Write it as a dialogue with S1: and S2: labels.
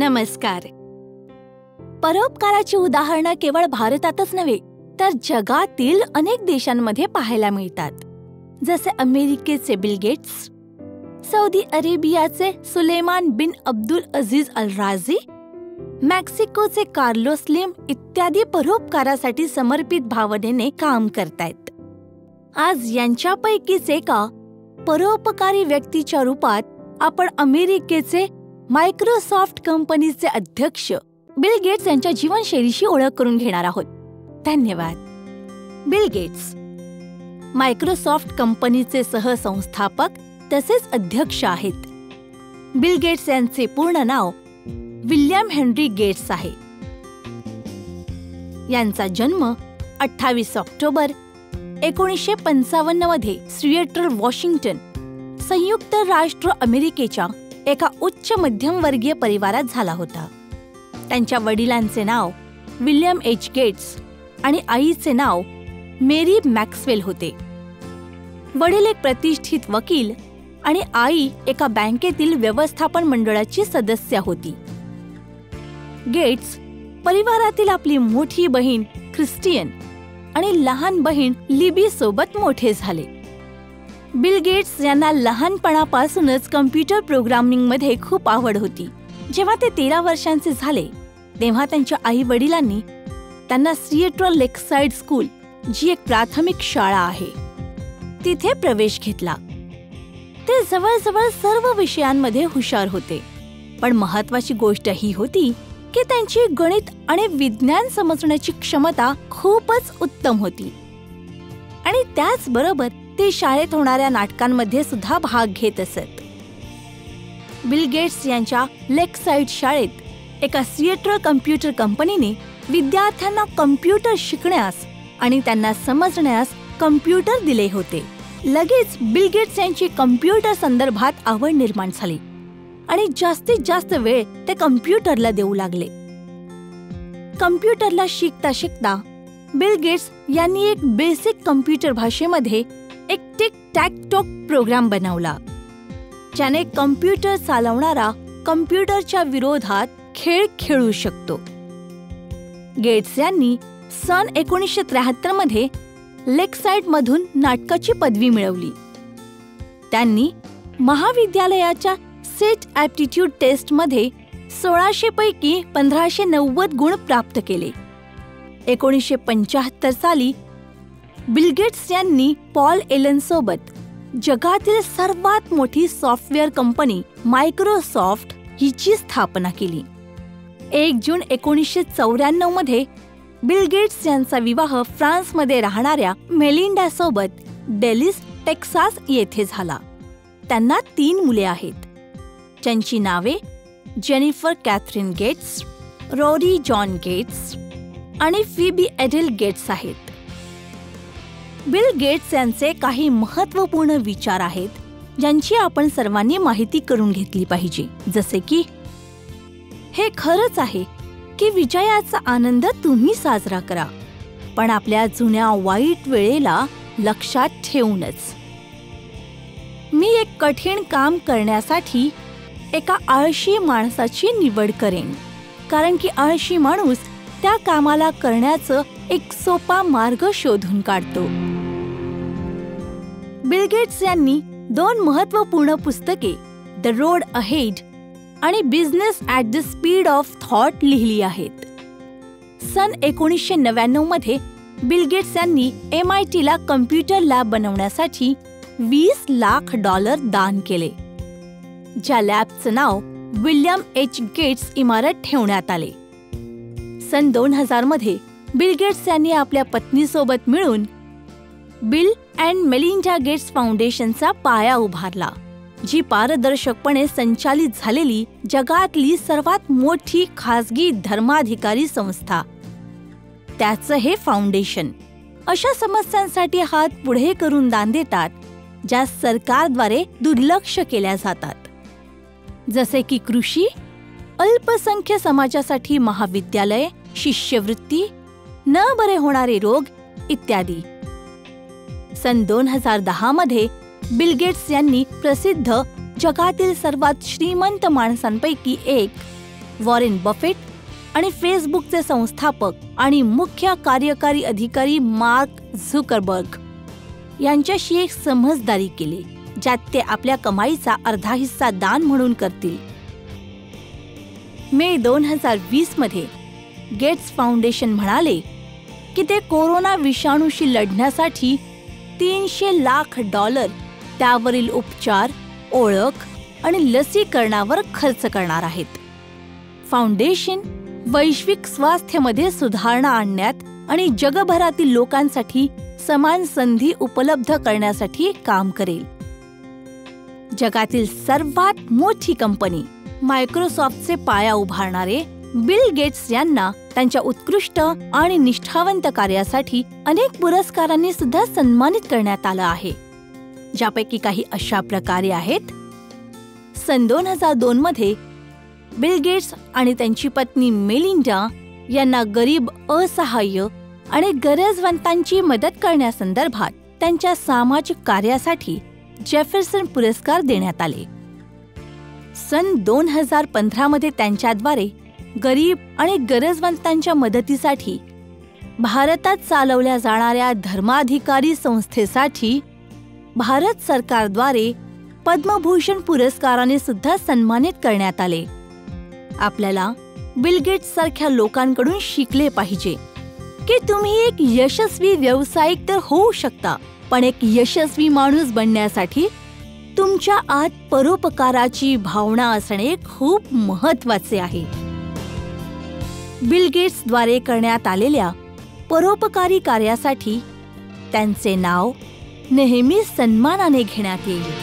S1: नमस्कार. परोपकाराची उदाहरणं केवळ भारतातच नव्हे तर जगातील अनेक देशांमध्ये पाहायला मिळतात. जसे अमेरिकेचे बिल गेट्स, सौदी अरेबियाचे सुलेमान बिन अब्दुल अझीज अल राझी, मेक्सिकोचे कार्लोस स्लिम इत्यादी परोपकारासाठी समर्पित भावनेने काम करतायत. आज यांच्यापैकीच एका परोपकारी व्यक्तीच्या रूपात आपण अमेरिकेचे मायक्रोसॉफ्ट कंपनीचे अध्यक्ष बिल गेट्स यांच्या जीवनशैलीशी ओळख करून घेणार आहोत. धन्यवाद. बिल गेट्स मायक्रोसॉफ्ट कंपनीचे सहसंस्थापक तसेच अध्यक्ष आहेत. बिल गेट्स यांचे पूर्ण नाव विल्यम हेनरी गेट्स आहे. यांचा जन्म 28 ऑक्टोबर 1955 मध्ये सिएटल, वॉशिंग्टन, संयुक्त राष्ट्र अमेरिकेच्या एका उच्च मध्यमवर्गीय परिवारात झाला होता. त्यांच्या वडिलांचे नाव विल्यम एच गेट्स आणि आईचे नाव मेरी मॅक्सवेल होते. वडील एक प्रतिष्ठित वकील आणि आई एका बँकेतील व्यवस्थापन मंडळाची सदस्य होती. गेट्स परिवारातील आपली मोठी बहीण ख्रिस्टियन आणि लहान बहीण लिबी सोबत मोठे झाले. बिल गेट्स यांना लहानपणापासूनच कम्प्युटर प्रोग्रामिंगमध्ये खूप आवड होती. जेव्हा ते 13 वर्षांचे झाले तेव्हा त्यांच्या आई वडिलांनी त्यांना सिएटल लेकसाइड स्कूल, जी एक प्राथमिक शाळा आहे, तिथे प्रवेश घेतला. ते जवळजवळ सर्व विषयांमध्ये हुशार होते, पण महत्वाची गोष्ट ही होती की त्यांची गणित आणि विज्ञान समजण्याची क्षमता खूपच उत्तम होती. आणि त्याचबरोबर ते शाळेत होणाऱ्या नाटकांमध्ये सुद्धा भाग घेत असत. बिल गेट्स यांच्या लेकसाइड शाळेत एका सिएटल कम्प्युटर कंपनीने विद्यार्थ्यांना कम्प्युटर शिकण्यास आणि त्यांना समजण्यास कम्प्युटर दिले होते. लगेच बिल गेट्स यांची कम्प्युटर संदर्भात आवड निर्माण झाली आणि जास्तीत जास्त वेळ ते कम्प्युटरला देऊ लागले. कम्प्युटरला शिकता शिकता बिल गेट्स यांनी एक बेसिक कम्प्युटर भाषेमध्ये एक टिक टॅक टॉक प्रोग्राम बनवला, ज्याने कम्प्युटर चालवणारा कम्प्युटरच्या विरोधात खेळ खेळू शकतो. गेट्स यांनी सन 1973 मध्ये लेकसाइड मधून नाटकाची पदवी मिळवली. त्यांनी महाविद्यालयाच्या सेट ॲप्टिट्यूड टेस्टमध्ये 1600 पैकी 1590 गुण प्राप्त केले. 1975 साली बिल गेट्स यांनी पॉल एलन सोबत जगातील सर्वात मोठी सॉफ्टवेअर कंपनी मायक्रोसॉफ्ट हिची स्थापना केली. 1 जून 1994 मध्ये बिल गेट्स यांचा विवाह फ्रान्समध्ये राहणाऱ्या मेलिंडा सोबत डेलिस, टेक्सास येथे झाला. त्यांना 3 मुले आहेत, ज्यांची नावे Jennifer Katharine Gates, Rory John Gates आणि फिबी एडेल गेट्स आहेत. बिल गेट्स यांचे काही महत्त्वपूर्ण विचार आहेत, ज्यांची आपण सर्वांनी माहिती करून घेतली पाहिजे. जसे की, हे खरंच आहे की विजयाचा आनंद तुम्ही साजरा करा, पण आपल्या जुन्या वाईट वेळेला लक्षात ठेवूनच. मी एक कठीण काम करण्यासाठी एका आळशी माणसाची निवड करेन, कारण की आळशी माणूस त्या कामाला करण्याचं एक सोपा मार्ग शोधून काढतो. बिल गेट्स यांनी 2 महत्त्वपूर्ण पुस्तके, द रोड अहेड आणि business at the speed of thought लिहिली आहेत. सन 1999 मध्ये बिल गेट्स यांनी MITला कम्प्युटर लॅब बनवण्यासाठी $20 लाख दान केले, ज्या लॅबचं नाव विल्यम एच गेट्स इमारत ठेवण्यात आले. सन 2000 मध्ये बिल गेट्स यांनी आपल्या पत्नीसोबत मिळून बिल अँड मेलिंडा गेट्स फाउंडेशनचा पाया उभारला, जी पारदर्शकपणे संचालित झालेली जगातली सर्वात मोठी खासगी धर्माधिकारी संस्था. त्याचं हे फाउंडेशन अशा समस्यांसाठी हात पुढे करून दान देतात ज्या सरकारद्वारे दुर्लक्ष केल्या जातात, जसे की कृषी, अल्पसंख्य समाजासाठी महाविद्यालय, शिष्यवृत्ती, न बरे होणारे रोग इत्यादी. सन 2010 मध्ये बिल गेट्स यांनी प्रसिद्ध जगातील सर्वात श्रीमंत माणसांपैकी एक वॉरेन बफेट आणि फेसबुकचे संस्थापक आणि मुख्य कार्यकारी अधिकारी मार्क झुकरबर्ग यांच्याशी एक समझदारी केली, ज्यात ते आपल्या कमाईचा अर्धा हिस्सा दान म्हणून करतील. मे 2020 मध्ये गेट्स फाउंडेशन म्हणाले की ते कोरोना विषाणूशी लढण्यासाठी $300 लाख त्यावरील उपचार, ओळख आणि लसीकरणावर खर्च करणार आहेत. फाउंडेशन वैश्विक स्वास्थ्यामध्ये सुधारणा आणण्यात आणि जगभरातील लोकांसाठी समान संधी उपलब्ध करण्यासाठी काम करेल. जगातील सर्वात मोठी कंपनी मायक्रोसॉफ्टचे पाया उभारणारे बिल गेट्स यांना त्यांच्या उत्कृष्ट आणि निष्ठावंत कार्यासाठी अनेक पुरस्कारांनी सुद्धा सन्मानित करण्यात आलं आहे, ज्यापैकी काही अशा प्रकारे आहेत. सन 2002 मध्ये बिल गेट्स आणि त्यांची पत्नी मेलिंडा यांना गरीब, असहाय्य आणि गरजवंतांची मदत करण्यासंदर्भात त्यांच्या सामाजिक कार्यासाठी जेफरसन पुरस्कार देण्यात आले. सन 2015 मध्ये त्यांच्याद्वारे गरीब आणि गरजवंतांच्या मदतीसाठी भारतात चालवल्या जाणाऱ्या धर्माधिकारी संस्थेसाठी भारत सरकारद्वारे पद्मभूषण पुरस्काराने सुद्धा सन्मानित करण्यात आले. आपल्याला बिल गेट्स सारख्या लोकांकडून शिकले पाहिजे की तुम्ही एक यशस्वी व्यावसायिक तर होऊ शकता, पण एक यशस्वी माणूस बनण्यासाठी तुमच्या आत परोपकाराची भावना असणे खूप महत्त्वाचे आहे. बिल गेट्सद्वारे करण्यात आलेल्या परोपकारी कार्यासाठी त्यांचे नाव नेहमी सन्मानाने घेण्यात येईल.